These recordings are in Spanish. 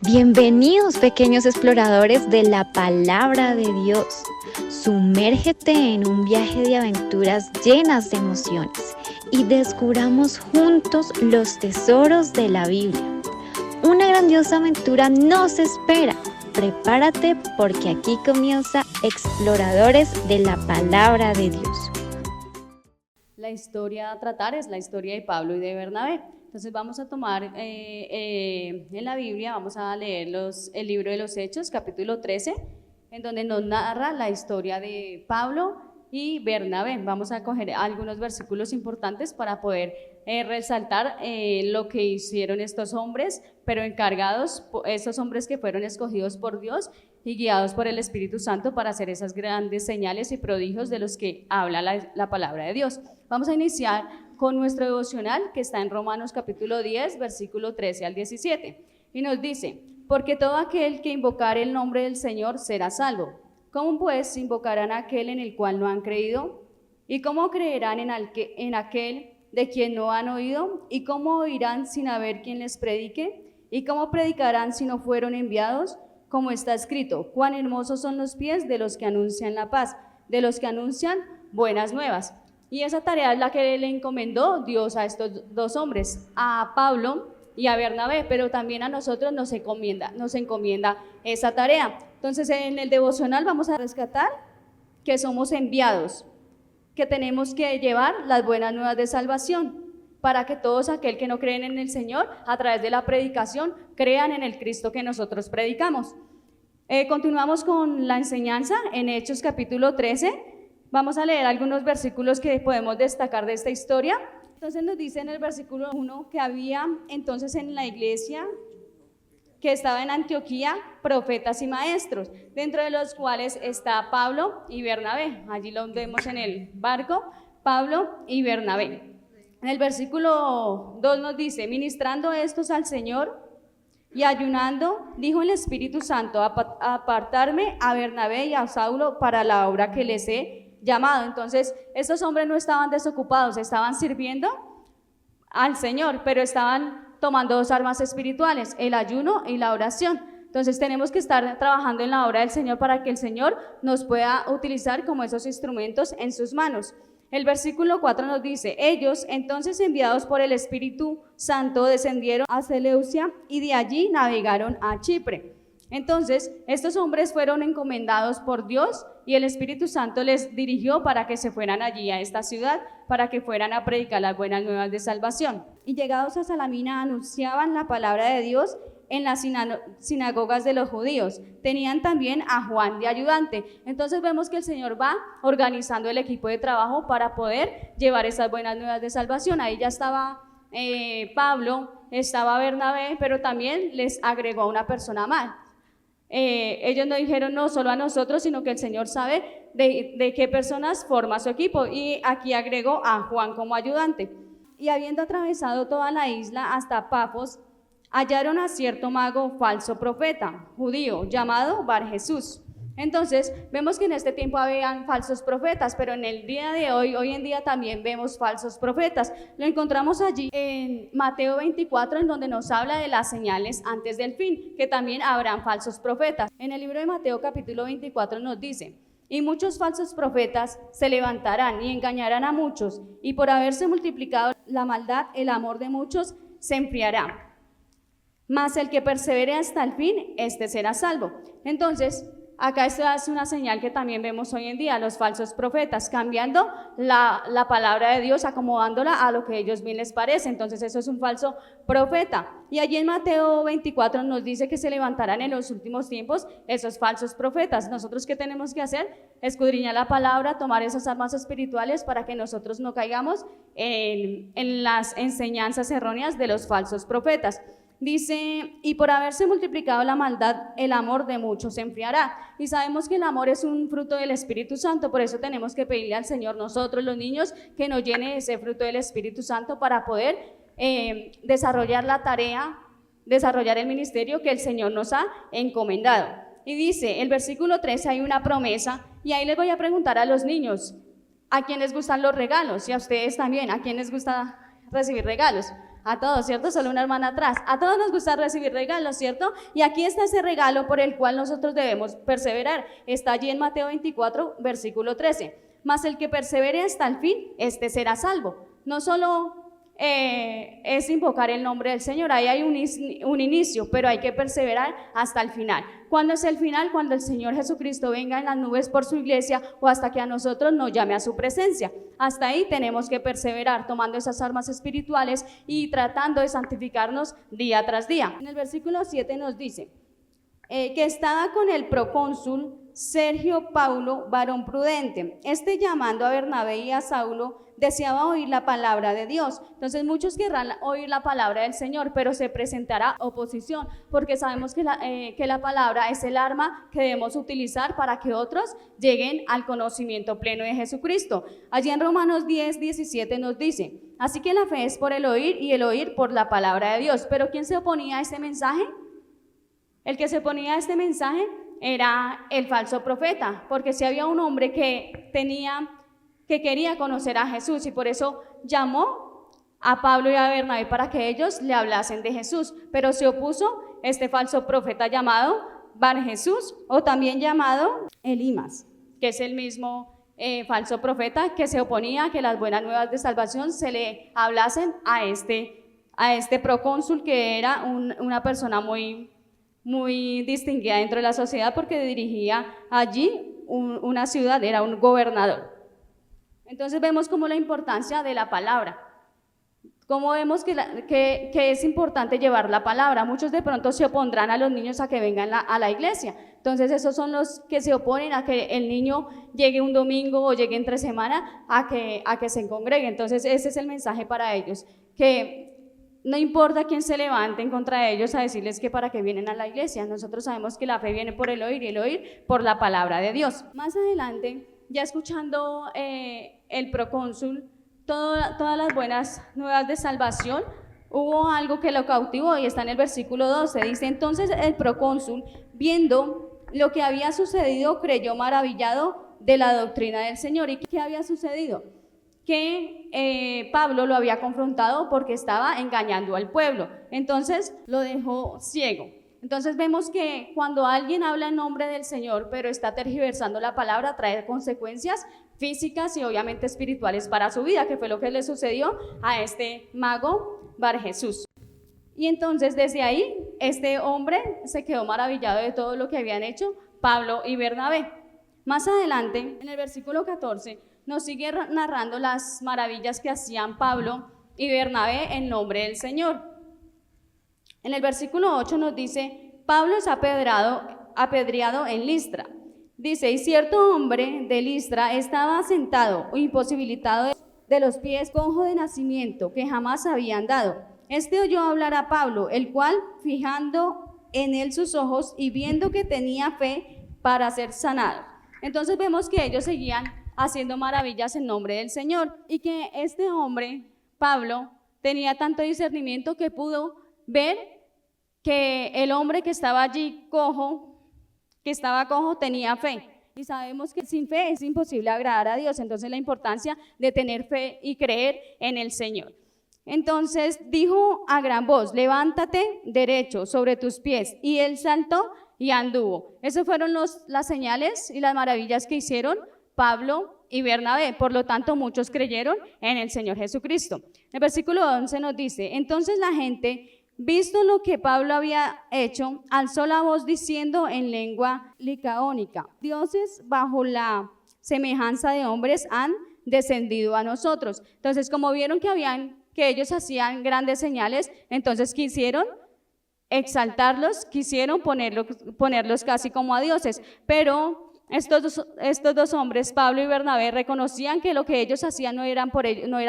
Bienvenidos, pequeños exploradores de la palabra de Dios. Sumérgete en un viaje de aventuras llenas de emociones y descubramos juntos los tesoros de la Biblia. Una grandiosa aventura nos espera. Prepárate porque aquí comienza Exploradores de la palabra de Dios. La historia a tratar es la historia de Pablo y de Bernabé. Entonces vamos a tomar en la Biblia, vamos a leer el libro de los Hechos, capítulo 13, en donde nos narra la historia de Pablo y Bernabé. Vamos a coger algunos versículos importantes para poder resaltar lo que hicieron estos hombres, pero encargados, estos hombres que fueron escogidos por Dios y guiados por el Espíritu Santo para hacer esas grandes señales y prodigios de los que habla la palabra de Dios. Vamos a iniciar con nuestro devocional que está en Romanos capítulo 10, versículo 13 al 17. Y nos dice: porque todo aquel que invocare el nombre del Señor será salvo. ¿Cómo pues invocarán a aquel en el cual no han creído? ¿Y cómo creerán en aquel de quien no han oído? ¿Y cómo oirán sin haber quien les predique? ¿Y cómo predicarán si no fueron enviados? Como está escrito: cuán hermosos son los pies de los que anuncian la paz, de los que anuncian buenas nuevas. Y esa tarea es la que le encomendó Dios a estos dos hombres, a Pablo y a Bernabé, pero también a nosotros nos encomienda esa tarea. Entonces en el devocional vamos a rescatar que somos enviados, que tenemos que llevar las buenas nuevas de salvación, para que todos aquel que no creen en el Señor, a través de la predicación, crean en el Cristo que nosotros predicamos. Continuamos con la enseñanza en Hechos capítulo 13. Vamos a leer algunos versículos que podemos destacar de esta historia. Entonces nos dice en el versículo 1 que había entonces en la iglesia que estaba en Antioquía profetas y maestros, dentro de los cuales está Pablo y Bernabé. Allí lo vemos en el barco, Pablo y Bernabé. En el versículo 2 nos dice: ministrando estos al Señor y ayunando, dijo el Espíritu Santo: apartarme a Bernabé y a Saulo para la obra que les he llamado. Entonces estos hombres no estaban desocupados, estaban sirviendo al Señor, pero estaban tomando dos armas espirituales: el ayuno y la oración. Entonces tenemos que estar trabajando en la obra del Señor para que el Señor nos pueda utilizar como esos instrumentos en sus manos. El versículo 4 nos dice: ellos entonces, enviados por el Espíritu Santo, descendieron a Seleucia y de allí navegaron a Chipre. Entonces estos hombres fueron encomendados por Dios y el Espíritu Santo les dirigió para que se fueran allí a esta ciudad, para que fueran a predicar las buenas nuevas de salvación. Y llegados a Salamina anunciaban la palabra de Dios en las sinagogas de los judíos. Tenían también a Juan de ayudante. Entonces vemos que el Señor va organizando el equipo de trabajo para poder llevar esas buenas nuevas de salvación. Ahí ya estaba Pablo, estaba Bernabé, pero también les agregó a una persona más. Ellos no dijeron no solo a nosotros, sino que el Señor sabe de qué personas forma su equipo, y aquí agregó a Juan como ayudante. Y habiendo atravesado toda la isla hasta Pafos, hallaron a cierto mago falso profeta, judío, llamado Bar Jesús. Entonces vemos que en este tiempo habían falsos profetas, pero en el día de hoy en día también vemos falsos profetas. Lo encontramos allí en Mateo 24, en donde nos habla de las señales antes del fin, que también habrán falsos profetas. En el libro de Mateo capítulo 24 nos dice: y muchos falsos profetas se levantarán y engañarán a muchos, y por haberse multiplicado la maldad, el amor de muchos se enfriará. Mas el que persevere hasta el fin, este será salvo. Entonces acá esto es una señal que también vemos hoy en día: los falsos profetas cambiando la palabra de Dios, acomodándola a lo que ellos bien les parece. Entonces eso es un falso profeta. Y allí en Mateo 24 nos dice que se levantarán en los últimos tiempos esos falsos profetas. ¿Nosotros qué tenemos que hacer? Escudriñar la palabra, tomar esas armas espirituales para que nosotros no caigamos en las enseñanzas erróneas de los falsos profetas. Dice: y por haberse multiplicado la maldad, el amor de muchos se enfriará. Y sabemos que el amor es un fruto del Espíritu Santo, por eso tenemos que pedirle al Señor, nosotros los niños, que nos llene ese fruto del Espíritu Santo para poder desarrollar la tarea, desarrollar el ministerio que el Señor nos ha encomendado. Y dice, el versículo 13, hay una promesa, y ahí les voy a preguntar a los niños: ¿a quién les gustan los regalos? Y a ustedes también, ¿a quién les gusta recibir regalos? A todos, ¿cierto? Solo una hermana atrás. A todos nos gusta recibir regalos, ¿cierto? Y aquí está ese regalo por el cual nosotros debemos perseverar. Está allí en Mateo 24, versículo 13. Mas el que persevere hasta el fin, este será salvo. No solo es invocar el nombre del Señor, ahí hay un inicio, pero hay que perseverar hasta el final. ¿Cuándo es el final? Cuando el Señor Jesucristo venga en las nubes por su iglesia o hasta que a nosotros nos llame a su presencia. Hasta ahí tenemos que perseverar tomando esas armas espirituales y tratando de santificarnos día tras día. En el versículo 7 nos dice que estaba con el procónsul Sergio Paulo, varón prudente. Este, llamando a Bernabé y a Saulo, deseaba oír la palabra de Dios. Entonces muchos querrán oír la palabra del Señor, pero se presentará oposición, porque sabemos que la palabra es el arma que debemos utilizar para que otros lleguen al conocimiento pleno de Jesucristo. Allí en Romanos 10, 17 nos dice: así que la fe es por el oír y el oír por la palabra de Dios. ¿Pero quién se oponía a este mensaje? El que se oponía a este mensaje era el falso profeta, porque si había un hombre que quería conocer a Jesús, y por eso llamó a Pablo y a Bernabé para que ellos le hablasen de Jesús, pero se opuso este falso profeta llamado Bar Jesús, o también llamado Elimas, que es el mismo falso profeta que se oponía a que las buenas nuevas de salvación se le hablasen a este procónsul, que era una persona muy distinguida dentro de la sociedad porque dirigía allí una ciudad, era un gobernador. Entonces vemos como la importancia de la palabra, cómo vemos que es importante llevar la palabra. Muchos de pronto se opondrán a los niños a que vengan a la iglesia, entonces esos son los que se oponen a que el niño llegue un domingo o llegue entre semana a que se congregue. Entonces ese es el mensaje para ellos, que no importa quién se levante en contra de ellos a decirles que para qué vienen a la iglesia. Nosotros sabemos que la fe viene por el oír y el oír por la palabra de Dios. Más adelante, ya escuchando el procónsul todas las buenas nuevas de salvación, hubo algo que lo cautivó y está en el versículo 12. Dice: entonces el procónsul, viendo lo que había sucedido, creyó maravillado de la doctrina del Señor. ¿Y qué había sucedido? Que Pablo lo había confrontado porque estaba engañando al pueblo, entonces lo dejó ciego. Entonces vemos que cuando alguien habla en nombre del Señor pero está tergiversando la palabra, trae consecuencias físicas y obviamente espirituales para su vida, que fue lo que le sucedió a este mago Bar Jesús. Y entonces desde ahí este hombre se quedó maravillado de todo lo que habían hecho Pablo y Bernabé. Más adelante, en el versículo 14, nos sigue narrando las maravillas que hacían Pablo y Bernabé en nombre del Señor. En el versículo 8 nos dice: Pablo es apedreado en Listra. Dice: y cierto hombre de Listra estaba sentado o imposibilitado de los pies, cojo de nacimiento, que jamás había andado. Este oyó hablar a Pablo, el cual, fijando en él sus ojos y viendo que tenía fe para ser sanado. Entonces vemos que ellos seguían haciendo maravillas en nombre del Señor, y que este hombre, Pablo, tenía tanto discernimiento que pudo ver que el hombre que estaba allí cojo, tenía fe. Y sabemos que sin fe es imposible agradar a Dios. Entonces la importancia de tener fe y creer en el Señor. Entonces dijo a gran voz: levántate derecho sobre tus pies. Y él saltó y anduvo. Esas fueron las señales y las maravillas que hicieron Pablo y Bernabé. Por lo tanto, muchos creyeron en el Señor Jesucristo. El versículo 11 nos dice: entonces la gente, visto lo que Pablo había hecho, alzó la voz diciendo en lengua licaónica: dioses bajo la semejanza de hombres han descendido a nosotros. Entonces, como vieron que ellos hacían grandes señales, entonces quisieron exaltarlos, quisieron ponerlos casi como a dioses. Pero estos dos hombres, Pablo y Bernabé, reconocían que lo que ellos hacían no era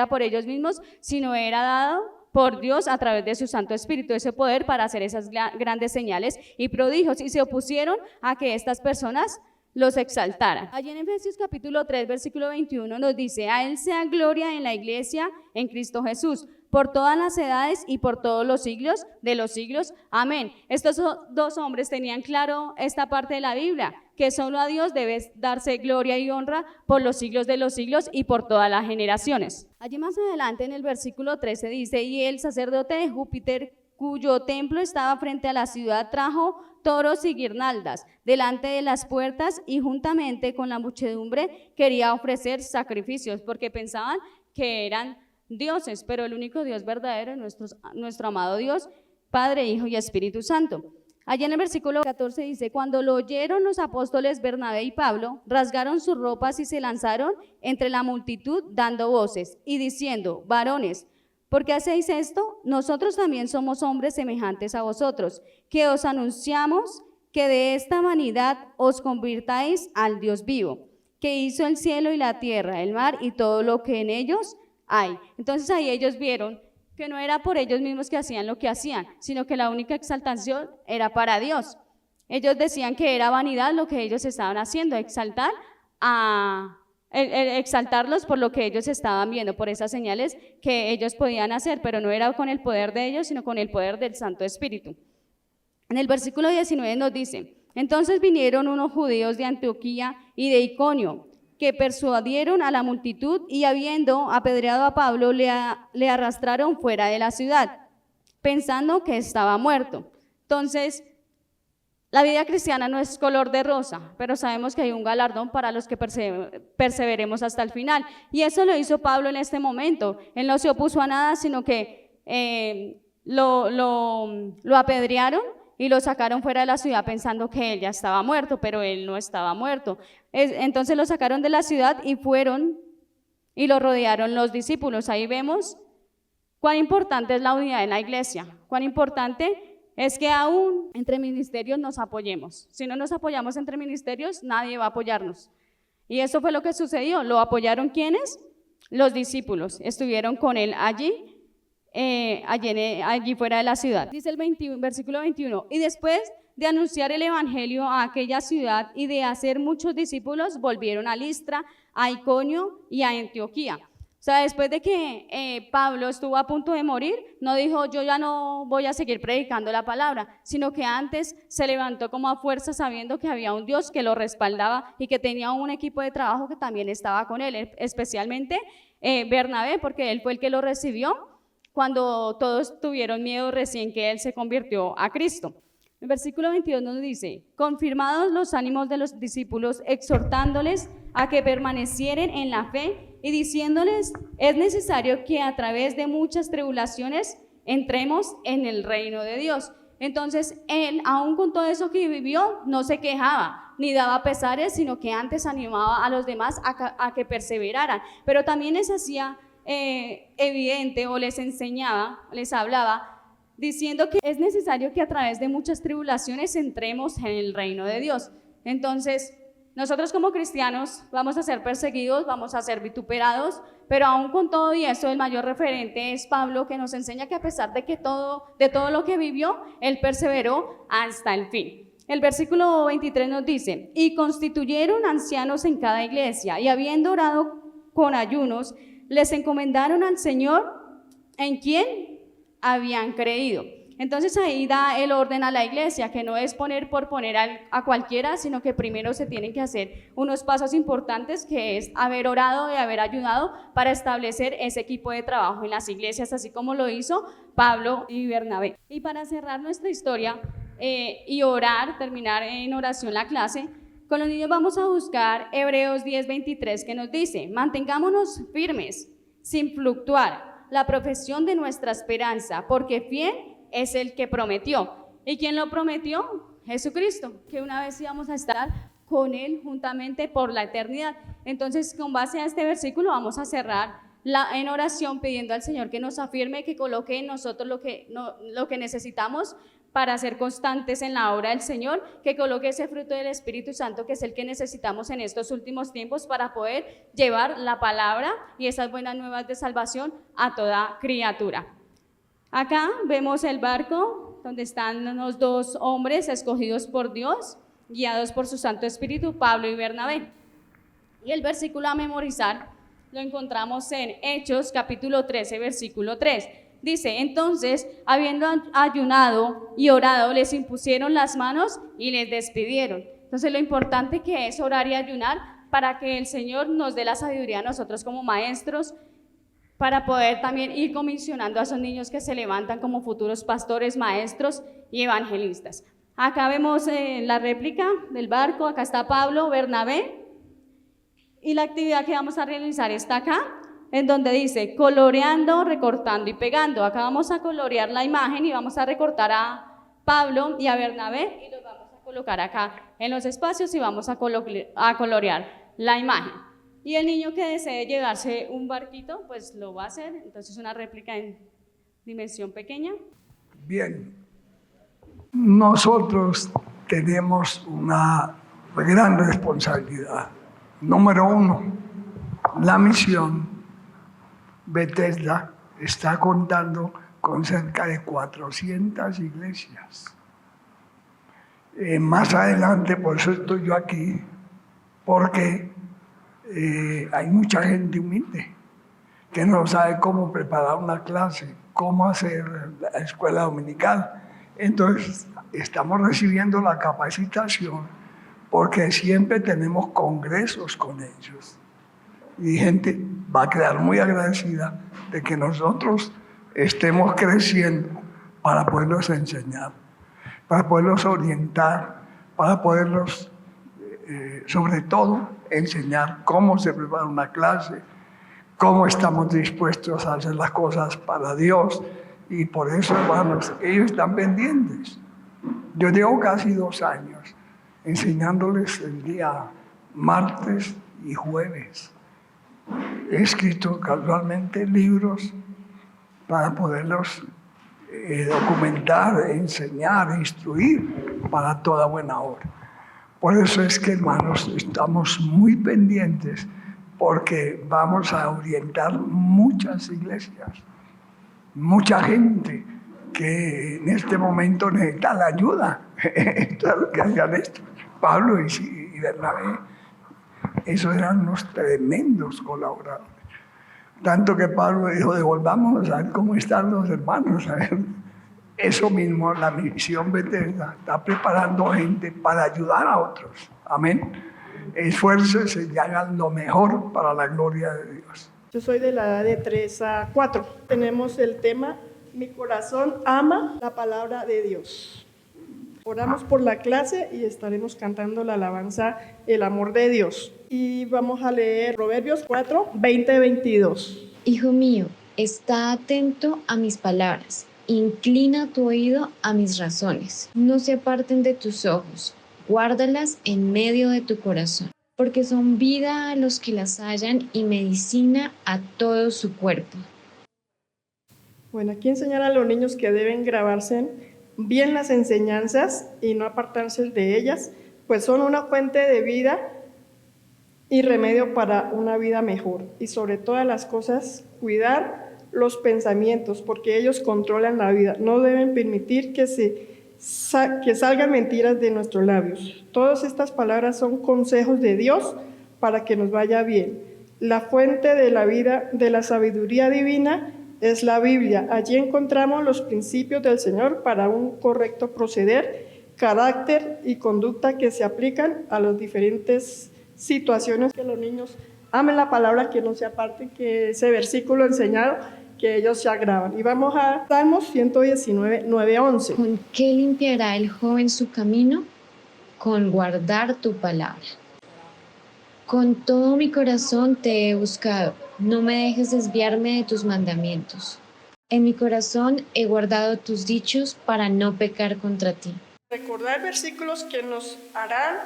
por ellos mismos, sino era dado por Dios a través de su Santo Espíritu, ese poder para hacer esas grandes señales y prodigios, y se opusieron a que estas personas los exaltaran. Allí en Efesios capítulo 3, versículo 21 nos dice: a él sea gloria en la iglesia en Cristo Jesús, por todas las edades y por todos los siglos de los siglos. Amén. Estos dos hombres tenían claro esta parte de la Biblia, que solo a Dios debe darse gloria y honra por los siglos de los siglos y por todas las generaciones. Allí más adelante en el versículo 13 dice: y el sacerdote de Júpiter, cuyo templo estaba frente a la ciudad, trajo toros y guirnaldas delante de las puertas, y juntamente con la muchedumbre quería ofrecer sacrificios, porque pensaban que eran dioses, pero el único Dios verdadero es nuestro amado Dios, Padre, Hijo y Espíritu Santo. Allá en el versículo 14 dice: cuando lo oyeron los apóstoles Bernabé y Pablo, rasgaron sus ropas y se lanzaron entre la multitud dando voces y diciendo: varones, ¿por qué hacéis esto? Nosotros también somos hombres semejantes a vosotros, que os anunciamos que de esta vanidad os convirtáis al Dios vivo, que hizo el cielo y la tierra, el mar y todo lo que en ellos hay. Entonces ahí ellos vieron que no era por ellos mismos que hacían lo que hacían, sino que la única exaltación era para Dios. Ellos decían que era vanidad lo que ellos estaban haciendo, exaltarlos por lo que ellos estaban viendo, por esas señales que ellos podían hacer, pero no era con el poder de ellos, sino con el poder del Santo Espíritu. En el versículo 19 nos dice: entonces vinieron unos judíos de Antioquía y de Iconio, que persuadieron a la multitud, y habiendo apedreado a Pablo, le arrastraron fuera de la ciudad, pensando que estaba muerto. Entonces, la vida cristiana no es color de rosa, pero sabemos que hay un galardón para los que perseveremos hasta el final. Y eso lo hizo Pablo en este momento. Él no se opuso a nada, sino que lo apedrearon y lo sacaron fuera de la ciudad pensando que él ya estaba muerto, pero él no estaba muerto. Entonces lo sacaron de la ciudad y fueron y lo rodearon los discípulos. Ahí vemos cuán importante es la unidad en la iglesia, cuán importante es que aún entre ministerios nos apoyemos. Si no nos apoyamos entre ministerios, nadie va a apoyarnos. Y eso fue lo que sucedió. ¿Lo apoyaron quiénes? Los discípulos. Estuvieron con él allí fuera de la ciudad. Dice el versículo 21, y después de anunciar el evangelio a aquella ciudad y de hacer muchos discípulos, volvieron a Listra, a Iconio y a Antioquía. O sea, después de que Pablo estuvo a punto de morir, no dijo: yo ya no voy a seguir predicando la palabra, sino que antes se levantó como a fuerza, sabiendo que había un Dios que lo respaldaba y que tenía un equipo de trabajo que también estaba con él, especialmente Bernabé, porque él fue el que lo recibió cuando todos tuvieron miedo recién que él se convirtió a Cristo. El versículo 22 nos dice: confirmados los ánimos de los discípulos, exhortándoles a que permanecieren en la fe y diciéndoles: es necesario que a través de muchas tribulaciones entremos en el reino de Dios. Entonces él, aún con todo eso que vivió, no se quejaba ni daba pesares, sino que antes animaba a los demás a que perseveraran, pero también les hacía evidente, o les enseñaba, les hablaba, diciendo que es necesario que a través de muchas tribulaciones entremos en el reino de Dios. Entonces, nosotros como cristianos vamos a ser perseguidos, vamos a ser vituperados, pero aún con todo y eso, el mayor referente es Pablo, que nos enseña que a pesar de todo lo que vivió, él perseveró hasta el fin. El versículo 23 nos dice: y constituyeron ancianos en cada iglesia, y habiendo orado con ayunos, les encomendaron al Señor en quien habían creído. Entonces ahí da el orden a la iglesia, que no es poner por poner a cualquiera, sino que primero se tienen que hacer unos pasos importantes, que es haber orado y haber ayudado para establecer ese equipo de trabajo en las iglesias, así como lo hizo Pablo y Bernabé. Y para cerrar nuestra historia y terminar en oración la clase, con los niños vamos a buscar Hebreos 10:23, que nos dice: mantengámonos firmes, sin fluctuar, la profesión de nuestra esperanza, porque fiel es el que prometió. ¿Y quién lo prometió? Jesucristo, que una vez íbamos a estar con él juntamente por la eternidad. Entonces, con base a este versículo, vamos a cerrar en oración, pidiendo al Señor que nos afirme, que coloque en nosotros lo que necesitamos para ser constantes en la obra del Señor, que coloque ese fruto del Espíritu Santo, que es el que necesitamos en estos últimos tiempos para poder llevar la palabra y esas buenas nuevas de salvación a toda criatura. Acá vemos el barco donde están los dos hombres escogidos por Dios, guiados por su Santo Espíritu, Pablo y Bernabé. Y el versículo a memorizar lo encontramos en Hechos capítulo 13, versículo 3. Dice, entonces, habiendo ayunado y orado, les impusieron las manos y les despidieron. Entonces, lo importante que es orar y ayunar para que el Señor nos dé la sabiduría a nosotros como maestros, para poder también ir comisionando a esos niños que se levantan como futuros pastores, maestros y evangelistas. Acá vemos la réplica del barco, acá está Pablo, Bernabé, y la actividad que vamos a realizar está acá, en donde dice coloreando, recortando y pegando. Acá vamos a colorear la imagen y vamos a recortar a Pablo y a Bernabé y los vamos a colocar acá en los espacios y vamos a colorear la imagen. Y el niño que desee llevarse un barquito, pues lo va a hacer. Entonces una réplica en dimensión pequeña. Bien, nosotros tenemos una gran responsabilidad. Número 1, la misión Bethesda está contando con cerca de 400 iglesias. Más adelante, por eso estoy yo aquí, porque hay mucha gente humilde que no sabe cómo preparar una clase, cómo hacer la escuela dominical. Entonces, estamos recibiendo la capacitación porque siempre tenemos congresos con ellos. Y gente va a quedar muy agradecida de que nosotros estemos creciendo para poderlos enseñar, para poderlos orientar, para poderlos, sobre todo, enseñar cómo se prepara una clase, cómo estamos dispuestos a hacer las cosas para Dios. Y por eso, hermanos, ellos están pendientes. Yo llevo casi 2 años enseñándoles el día martes y jueves. He escrito casualmente libros para poderlos documentar, enseñar, instruir para toda buena obra. Por eso es que, hermanos, estamos muy pendientes porque vamos a orientar muchas iglesias, mucha gente que en este momento necesita la ayuda. Claro que hacían esto. Pablo y Bernabé, esos eran unos tremendos colaboradores. Tanto que Pablo dijo, devolvámonos a ver cómo están los hermanos. A ver. Eso mismo, la misión Bethesda está preparando gente para ayudar a otros. Amén. Esfuércense y hagan lo mejor para la gloria de Dios. Yo soy de la edad de 3 a 4. Tenemos el tema, mi corazón ama la palabra de Dios. Oramos por la clase y estaremos cantando la alabanza, el amor de Dios. Y vamos a leer Proverbios 4, 20-22. Hijo mío, está atento a mis palabras, inclina tu oído a mis razones. No se aparten de tus ojos, guárdalas en medio de tu corazón, porque son vida a los que las hallan y medicina a todo su cuerpo. Bueno, aquí enseñar a los niños que deben grabarse bien las enseñanzas y no apartarse de ellas, pues son una fuente de vida y remedio para una vida mejor. Y sobre todas las cosas, cuidar los pensamientos, porque ellos controlan la vida. No deben permitir que salgan mentiras de nuestros labios. Todas estas palabras son consejos de Dios para que nos vaya bien. La fuente de la vida, de la sabiduría divina, es la Biblia. Allí encontramos los principios del Señor para un correcto proceder, carácter y conducta que se aplican a las diferentes situaciones. Que los niños amen la palabra, que no se aparten, que ese versículo enseñado, que ellos se agravan. Y vamos a Salmos 119, 9-11. ¿Con qué limpiará el joven su camino? Con guardar tu palabra. Con todo mi corazón te he buscado, no me dejes desviarme de tus mandamientos. En mi corazón he guardado tus dichos para no pecar contra ti. Recordar versículos que nos harán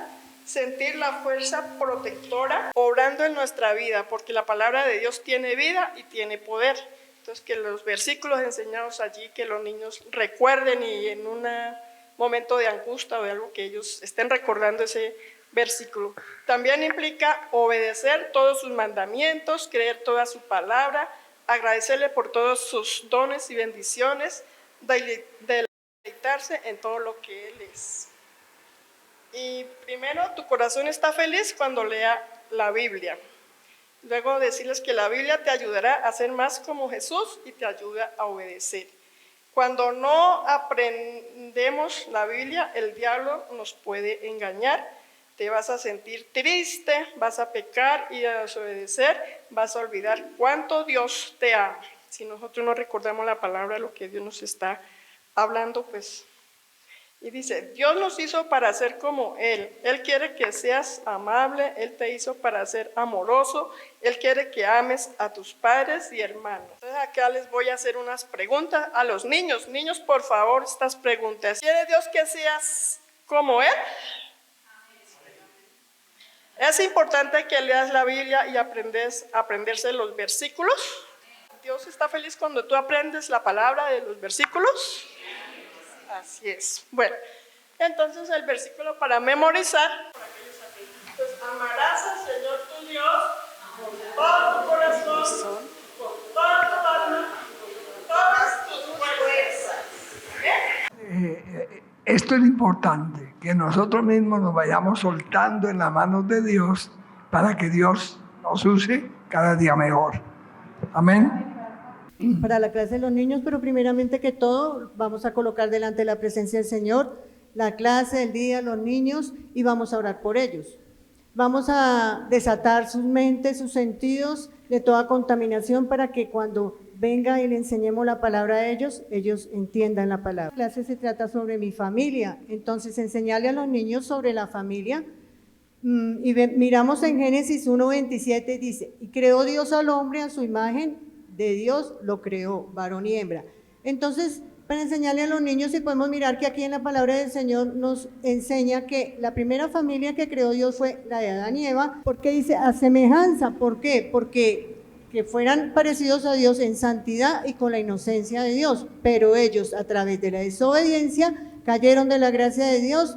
sentir la fuerza protectora obrando en nuestra vida, porque la palabra de Dios tiene vida y tiene poder. Entonces, que los versículos enseñados allí, que los niños recuerden y en un momento de angustia o de algo que ellos estén recordando ese versículo. También implica obedecer todos sus mandamientos, creer toda su palabra, agradecerle por todos sus dones y bendiciones, deleitarse en todo lo que Él es. Y primero, tu corazón está feliz cuando lea la Biblia. Luego decirles que la Biblia te ayudará a ser más como Jesús y te ayuda a obedecer. Cuando no aprendemos la Biblia, el diablo nos puede engañar. Te vas a sentir triste, vas a pecar y a desobedecer, vas a olvidar cuánto Dios te ama. Si nosotros no recordamos la palabra, lo que Dios nos está hablando, pues. Y dice, Dios nos hizo para ser como Él. Él quiere que seas amable, Él te hizo para ser amoroso, Él quiere que ames a tus padres y hermanos. Entonces acá les voy a hacer unas preguntas a los niños. Niños, por favor, estas preguntas. ¿Quiere Dios que seas como Él? Es importante que leas la Biblia y aprenderse los versículos. Dios está feliz cuando tú aprendes la palabra de los versículos. Así es. Bueno, entonces el versículo para memorizar. Pues amarás al Señor tu Dios con todo tu corazón, con toda tu alma, con todas tus fuerzas. Esto es importante, que nosotros mismos nos vayamos soltando en las manos de Dios para que Dios nos use cada día mejor. Amén. Para la clase de los niños, pero primeramente que todo vamos a colocar delante de la presencia del Señor la clase, el día, los niños, y vamos a orar por ellos. Vamos a desatar sus mentes, sus sentidos de toda contaminación para que cuando venga y le enseñemos la palabra a ellos, ellos entiendan la palabra. La clase se trata sobre mi familia, entonces enseñarle a los niños sobre la familia. Y miramos en Génesis 1:27, dice, y creó Dios al hombre a su imagen, de Dios lo creó, varón y hembra. Entonces, para enseñarle a los niños, si podemos mirar que aquí en la palabra del Señor nos enseña que la primera familia que creó Dios fue la de Adán y Eva, porque dice a semejanza. ¿Por qué? Porque que fueran parecidos a Dios en santidad y con la inocencia de Dios, pero ellos a través de la desobediencia cayeron de la gracia de Dios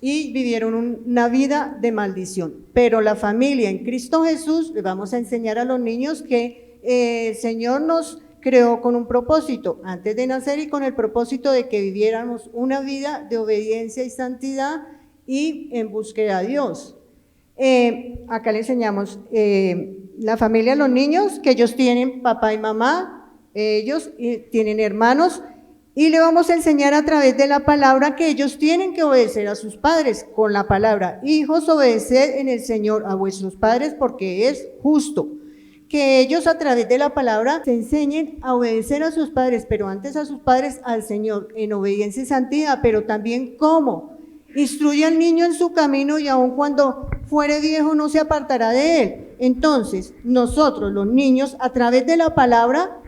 y vivieron una vida de maldición. Pero la familia en Cristo Jesús, le vamos a enseñar a los niños que el Señor nos creó con un propósito antes de nacer y con el propósito de que viviéramos una vida de obediencia y santidad y en búsqueda de Dios. Acá le enseñamos la familia, los niños, que ellos tienen papá y mamá, ellos tienen hermanos, y le vamos a enseñar a través de la palabra que ellos tienen que obedecer a sus padres con la palabra. Hijos, obedeced en el Señor a vuestros padres porque es justo. Que ellos a través de la palabra se enseñen a obedecer a sus padres, pero antes a sus padres al Señor, en obediencia y santidad, pero también cómo. Instruye al niño en su camino y aun cuando fuere viejo no se apartará de él. Entonces, nosotros los niños a través de la palabra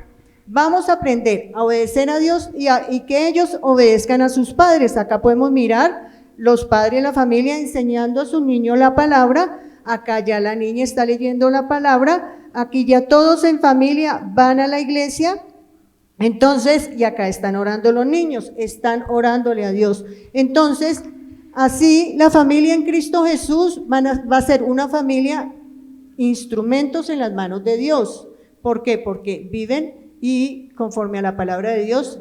vamos a aprender a obedecer a Dios y que ellos obedezcan a sus padres. Acá podemos mirar los padres de la familia enseñando a su niño la palabra. Acá ya la niña está leyendo la palabra. Aquí ya todos en familia van a la iglesia, entonces, y acá están orando los niños, están orándole a Dios. Entonces, así la familia en Cristo Jesús va a ser una familia instrumentos en las manos de Dios. ¿Por qué? Porque viven y conforme a la palabra de Dios,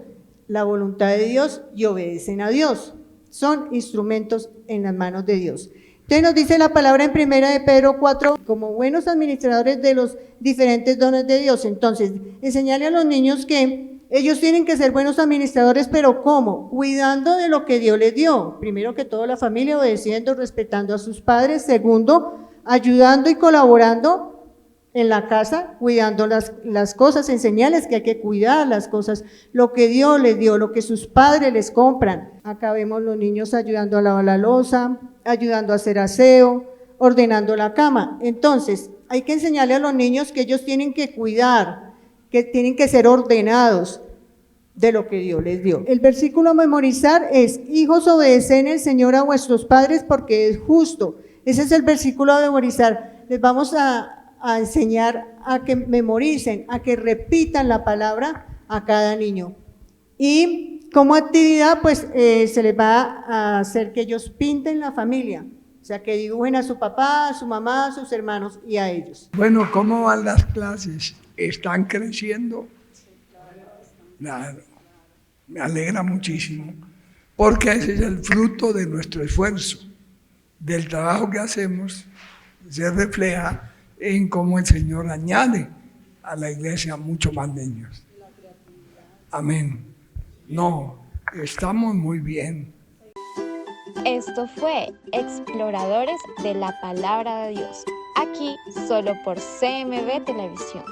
la voluntad de Dios y obedecen a Dios. Son instrumentos en las manos de Dios. Entonces nos dice la palabra en 1 de Pedro 4, como buenos administradores de los diferentes dones de Dios. Entonces, enseñarle a los niños que ellos tienen que ser buenos administradores, pero ¿cómo? Cuidando de lo que Dios les dio. Primero que todo la familia, obedeciendo, respetando a sus padres. Segundo, ayudando y colaborando en la casa, cuidando las cosas, enseñarles que hay que cuidar las cosas, lo que Dios les dio, lo que sus padres les compran. Acá vemos los niños ayudando a lavar la loza, ayudando a hacer aseo, ordenando la cama. Entonces, hay que enseñarle a los niños que ellos tienen que cuidar, que tienen que ser ordenados de lo que Dios les dio. El versículo a memorizar es: hijos, obedeced en el Señor a vuestros padres porque es justo. Ese es el versículo a memorizar. Les vamos a enseñar a que memoricen, a que repitan la palabra a cada niño. Y como actividad, pues se les va a hacer que ellos pinten la familia, o sea, que dibujen a su papá, a su mamá, a sus hermanos y a ellos. Bueno, ¿cómo van las clases? ¿Están creciendo? Claro, me alegra muchísimo, porque ese es el fruto de nuestro esfuerzo, del trabajo que hacemos, se refleja en cómo el Señor añade a la iglesia mucho más niños. Amén. No, estamos muy bien. Esto fue Exploradores de la Palabra de Dios, aquí solo por CMB Televisión.